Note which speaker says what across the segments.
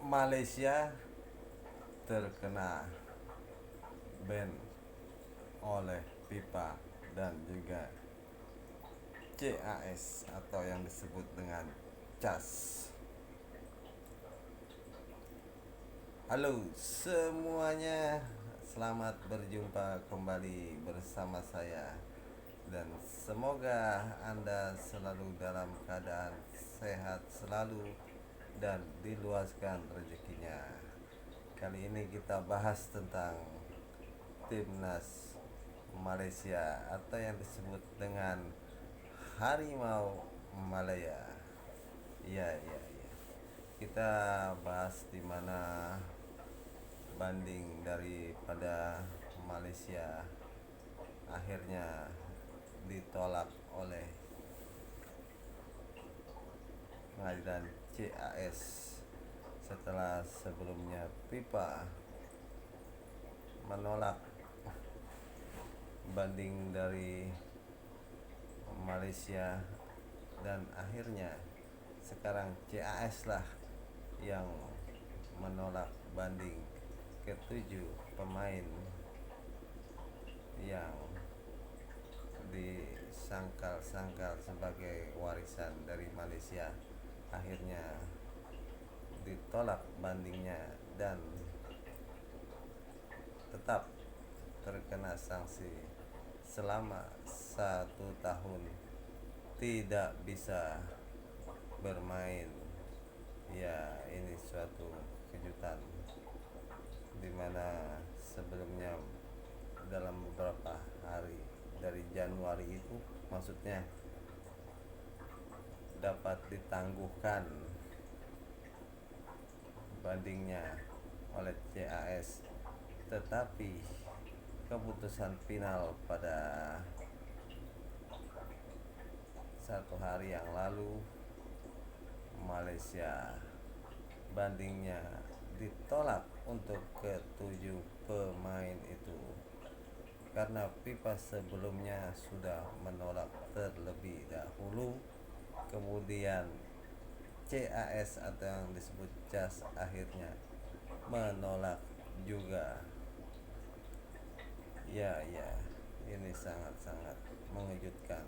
Speaker 1: Malaysia terkena ban oleh FIFA dan juga CAS atau yang disebut dengan CAS. Halo semuanya, selamat berjumpa kembali bersama saya dan semoga Anda selalu dalam keadaan sehat selalu dan diluaskan rezekinya. Kali ini kita bahas tentang timnas Malaysia atau yang disebut dengan Harimau Malaya. Iya, iya, iya. Kita bahas di mana banding daripada Malaysia akhirnya ditolak oleh pengadilan CAS setelah sebelumnya FIFA menolak banding dari Malaysia dan akhirnya sekarang CAS lah yang menolak banding ketujuh pemain yang disangkal-sangkal sebagai warisan dari Malaysia. Akhirnya ditolak bandingnya dan tetap terkena sanksi selama 1 tahun tidak bisa bermain. Ya, ini suatu kejutan dimana sebelumnya dalam beberapa hari dari Januari itu maksudnya dapat ditangguhkan bandingnya oleh CAS, tetapi keputusan final pada 1 hari yang lalu Malaysia bandingnya ditolak untuk ketujuh pemain itu karena FIFA sebelumnya sudah menolak terlebih dahulu. Kemudian CAS atau yang disebut CAS akhirnya menolak juga. Ya, ya, ini sangat-sangat mengejutkan.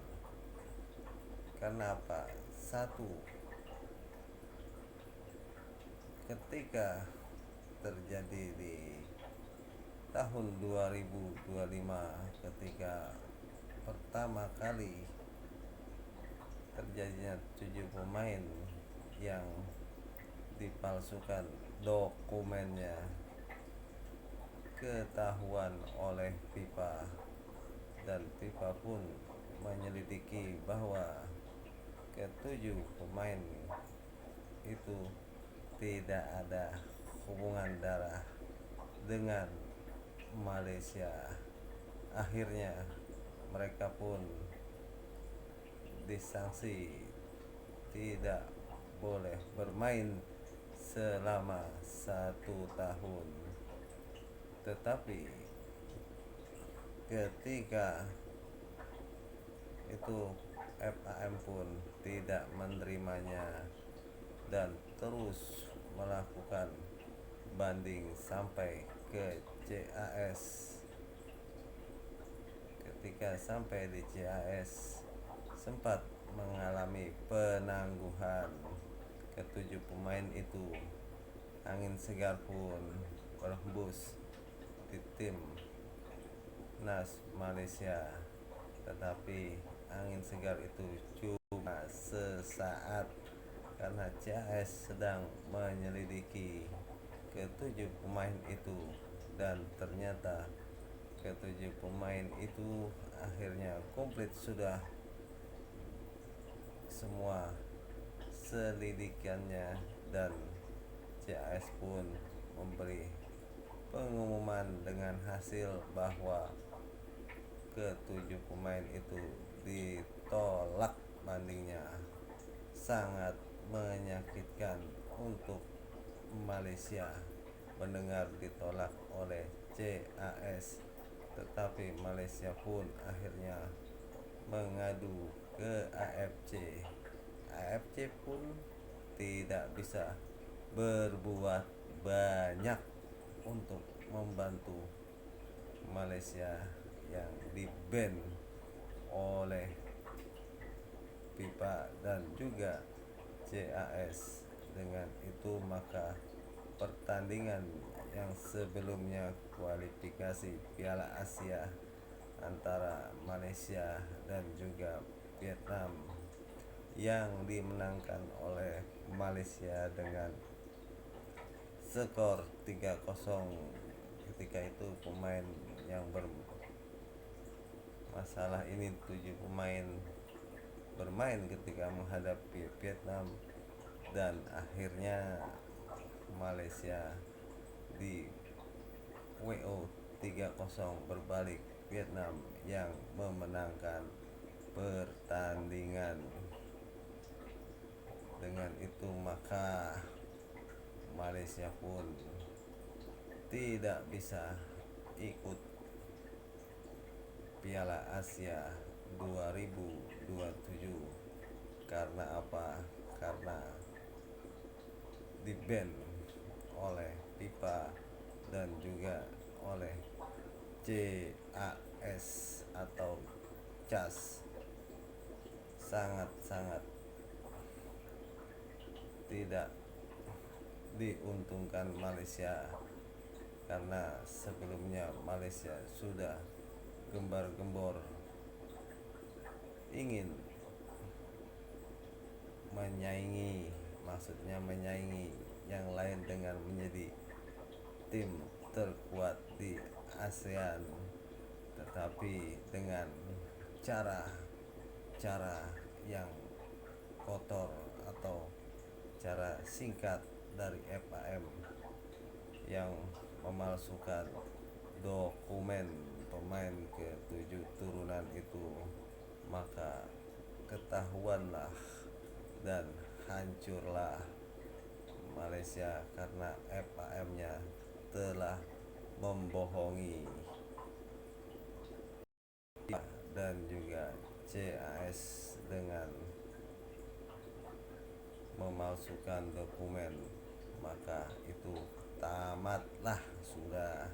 Speaker 1: Karena apa? Satu, ketika terjadi di tahun 2025 ketika pertama kali terjadinya 7 pemain yang dipalsukan dokumennya ketahuan oleh FIFA dan FIFA pun menyelidiki bahwa ketujuh pemain itu tidak ada hubungan darah dengan Malaysia. Akhirnya mereka pun disanksi tidak boleh bermain selama 1 tahun. Tetapi ketika itu FAM pun tidak menerimanya dan terus melakukan banding sampai ke CAS. Ketika sampai di CAS sempat mengalami penangguhan ketujuh pemain itu. Angin segar pun berhembus di tim Nas Malaysia, tetapi angin segar itu cuma sesaat karena CAS sedang menyelidiki ketujuh pemain itu dan ternyata ketujuh pemain itu akhirnya komplit sudah semua selidikannya dan CAS pun memberi pengumuman dengan hasil bahwa ketujuh pemain itu ditolak bandingnya. Sangat menyakitkan untuk Malaysia mendengar ditolak oleh CAS, tetapi Malaysia pun akhirnya mengadu ke AFC. AFC pun tidak bisa berbuat banyak untuk membantu Malaysia yang di-ban oleh FIFA dan juga CAS. Dengan itu maka pertandingan yang sebelumnya kualifikasi Piala Asia antara Malaysia dan juga Vietnam yang dimenangkan oleh Malaysia dengan skor 3-0. Ketika itu pemain yang bermasalah ini 7 pemain bermain ketika menghadapi Vietnam, dan akhirnya Malaysia di WO 3-0 berbalik Vietnam yang memenangkan pertandingan. Dengan itu maka Malaysia pun tidak bisa ikut Piala Asia 2027. Karena apa? Karena di-ban oleh FIFA dan juga oleh CAS atau CAS. Sangat-sangat tidak diuntungkan Malaysia, karena sebelumnya Malaysia sudah gembar-gembor ingin menyaingi yang lain dengan menjadi tim terkuat di ASEAN, tetapi dengan cara yang kotor atau cara singkat dari FAM yang memalsukan dokumen pemain ke-7 turunan itu, maka ketahuanlah dan hancurlah Malaysia karena FAM-nya telah membohongi dan juga CAS dengan memalsukan dokumen. Maka itu tamatlah sudah.